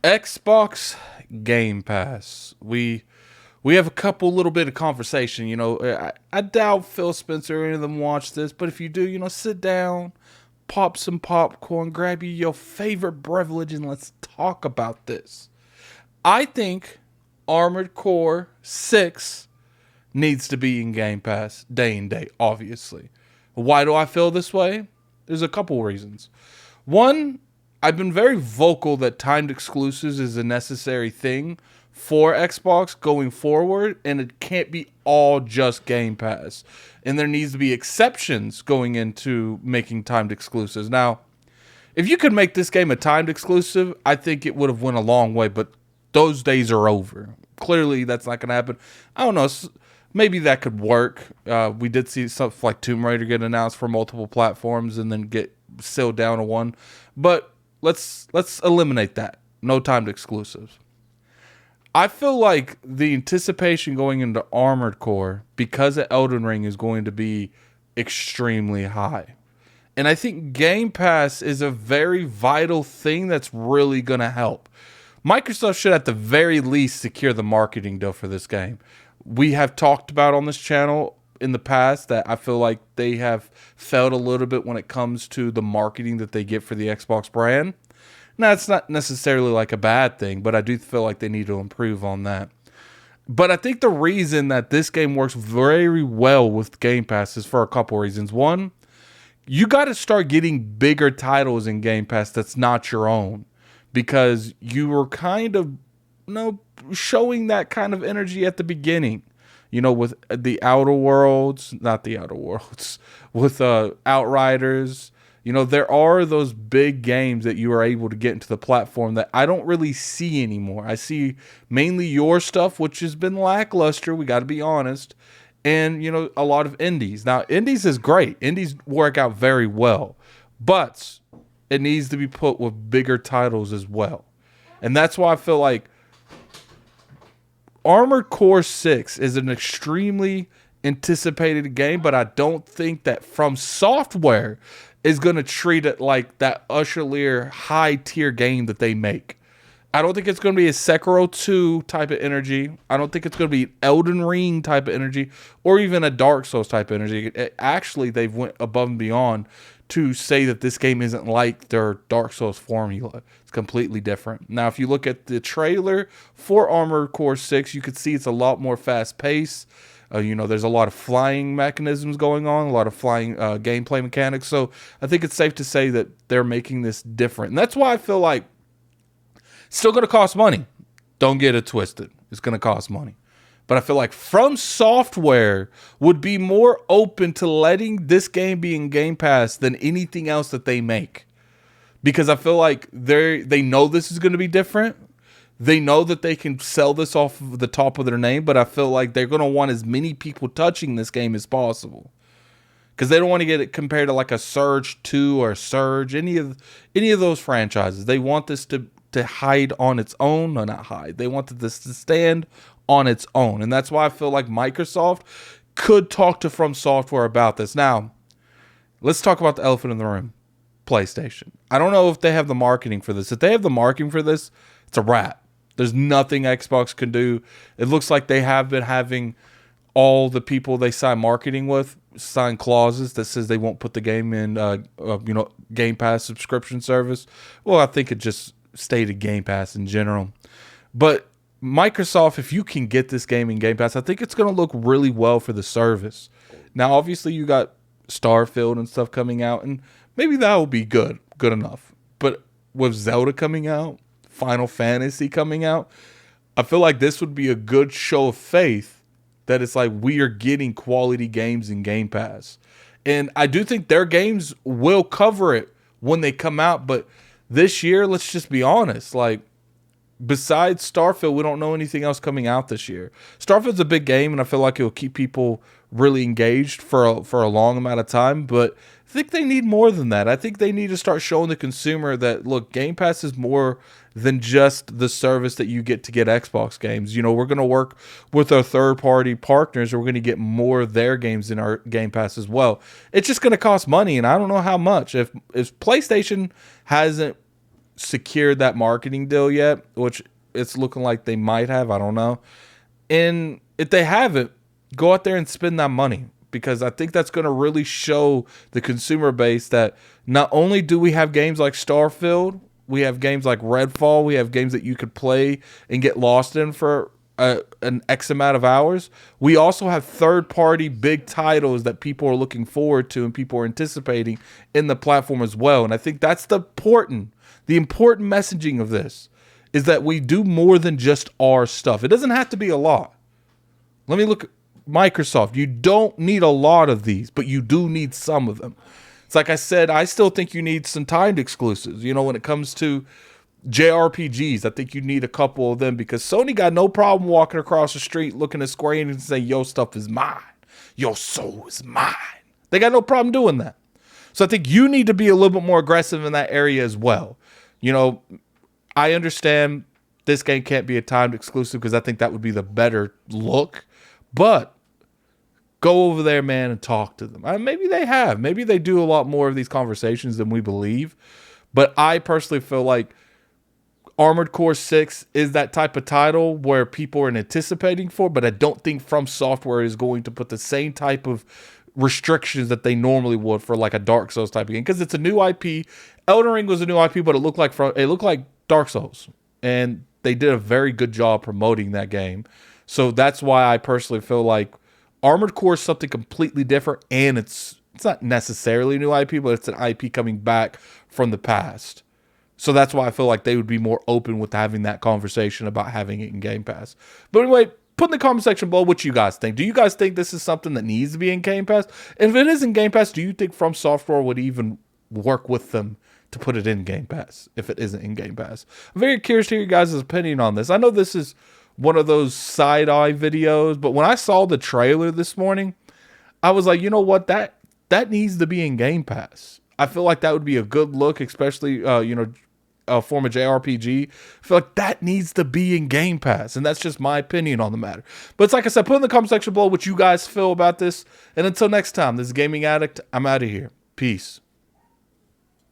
Xbox Game Pass. We have a couple little bit of conversation. I doubt Phil Spencer or any of them watch this, but if you do, sit down, pop some popcorn, grab you your favorite beverage, and let's talk about this. I think Armored Core 6 needs to be in Game Pass day and date, obviously. Why do I feel this way? There's a couple reasons. One, I've been very vocal that timed exclusives is a necessary thing for Xbox going forward, and it can't be all just Game Pass. And there needs to be exceptions going into making timed exclusives. Now, if you could make this game a timed exclusive, I think it would have went a long way, but those days are over. Clearly, that's not going to happen. I don't know. Maybe that could work. We did see stuff like Tomb Raider get announced for multiple platforms and then get sealed down to one. But let's eliminate that. No timed exclusives. I feel like the anticipation going into Armored Core because of Elden Ring is going to be extremely high. And I think Game Pass is a very vital thing that's really going to help. Microsoft should at the very least secure the marketing deal for this game. We have talked about on this channel in the past that I feel like they have failed a little bit when it comes to the marketing that they get for the Xbox brand. Now, it's not necessarily like a bad thing, but I do feel like they need to improve on that. But I think the reason that this game works very well with Game Pass is for a couple reasons. One, you got to start getting bigger titles in Game Pass that's not your own, because you were kind of showing that kind of energy at the beginning, with the Outer Worlds, not the Outer Worlds, with Outriders. There are those big games that you are able to get into the platform that I don't really see anymore. I see mainly your stuff, which has been lackluster, we got to be honest, and, a lot of indies. Now, indies is great. Indies work out very well, but it needs to be put with bigger titles as well. And that's why I feel like Armored Core 6 is an extremely anticipated game, but I don't think that From Software is going to treat it like that Usher high tier game that they make. I don't think it's going to be a Sekiro 2 type of energy. I don't think it's going to be Elden Ring type of energy or even a Dark Souls type of energy. Actually, they've went above and beyond to say that this game isn't like their Dark Souls formula. It's completely different. Now, if you look at the trailer for Armored Core 6, you could see it's a lot more fast-paced. There's a lot of flying mechanisms going on, a lot of flying gameplay mechanics. So I think it's safe to say that they're making this different. And that's why I feel like it's still going to cost money. Don't get it twisted. It's going to cost money. But I feel like From Software would be more open to letting this game be in Game Pass than anything else that they make. Because I feel like they know this is going to be different. They know that they can sell this off of the top of their name, but I feel like they're going to want as many people touching this game as possible. Because they don't want to get it compared to like a Surge 2 or Surge, any of those franchises. They want this to hide on its own. No, not hide. They want this to stand on its own. And that's why I feel like Microsoft could talk to From Software about this. Now, let's talk about the elephant in the room. PlayStation. I don't know if they have the marketing for this. If they have the marketing for this, it's a wrap. There's nothing Xbox can do. It looks like they have been having all the people they sign marketing with sign clauses that says they won't put the game in, Game Pass subscription service. Well, I think it just stated Game Pass in general. But Microsoft, if you can get this game in Game Pass, I think it's going to look really well for the service. Now, obviously, you got Starfield and stuff coming out, and maybe that will be good enough. But with Zelda coming out, Final Fantasy coming out, I feel like this would be a good show of faith that it's like we are getting quality games in Game Pass. And I do think their games will cover it when they come out. But this year, let's just be honest, like, besides Starfield, we don't know anything else coming out this year. Starfield's a big game, and I feel like it'll keep people really engaged for a long amount of time. But I think they need more than that. I think they need to start showing the consumer that, look, Game Pass is more than just the service that you get to get Xbox games. We're going to work with our third-party partners, and we're going to get more of their games in our Game Pass as well. It's just going to cost money, and I don't know how much. If PlayStation hasn't secured that marketing deal yet, which it's looking like they might have. I don't know. And if they haven't, go out there and spend that money, because I think that's going to really show the consumer base that not only do we have games like Starfield, we have games like Redfall, we have games that you could play and get lost in for an X amount of hours. We also have third-party big titles that people are looking forward to and people are anticipating in the platform as well. And I think that's the important messaging of this, is that we do more than just our stuff. It doesn't have to be a lot. Let me look at Microsoft. You don't need a lot of these, but you do need some of them. It's like I said, I still think you need some timed exclusives. You know, when it comes to JRPGs, I think you need a couple of them, because Sony got no problem walking across the street looking at Square Enix and saying, your stuff is mine. Your soul is mine. They got no problem doing that. So I think you need to be a little bit more aggressive in that area as well. You know, I understand this game can't be a timed exclusive because I think that would be the better look. But go over there, man, and talk to them. Maybe they have. Maybe they do a lot more of these conversations than we believe. But I personally feel like Armored Core 6 is that type of title where people are anticipating for, but I don't think From Software is going to put the same type of restrictions that they normally would for like a Dark Souls type of game, because it's a new IP. Elden Ring was a new IP, but it looked like Dark Souls, and they did a very good job promoting that game. So that's why I personally feel like Armored Core is something completely different, and it's not necessarily a new IP, but it's an IP coming back from the past. So that's why I feel like they would be more open with having that conversation about having it in Game Pass. But anyway, put in the comment section below what you guys think. Do you guys think this is something that needs to be in Game Pass? And if it is in Game Pass, do you think From Software would even work with them to put it in Game Pass if it isn't in Game Pass? I'm very curious to hear your guys' opinion on this. I know this is one of those side-eye videos, but when I saw the trailer this morning, I was like, you know what? That needs to be in Game Pass. I feel like that would be a good look, especially, a form of JRPG. I feel like that needs to be in Game Pass, and that's just my opinion on the matter. But it's like I said, put in the comment section below what you guys feel about this. And until next time, this is Gaming Addict. I'm out of here. Peace.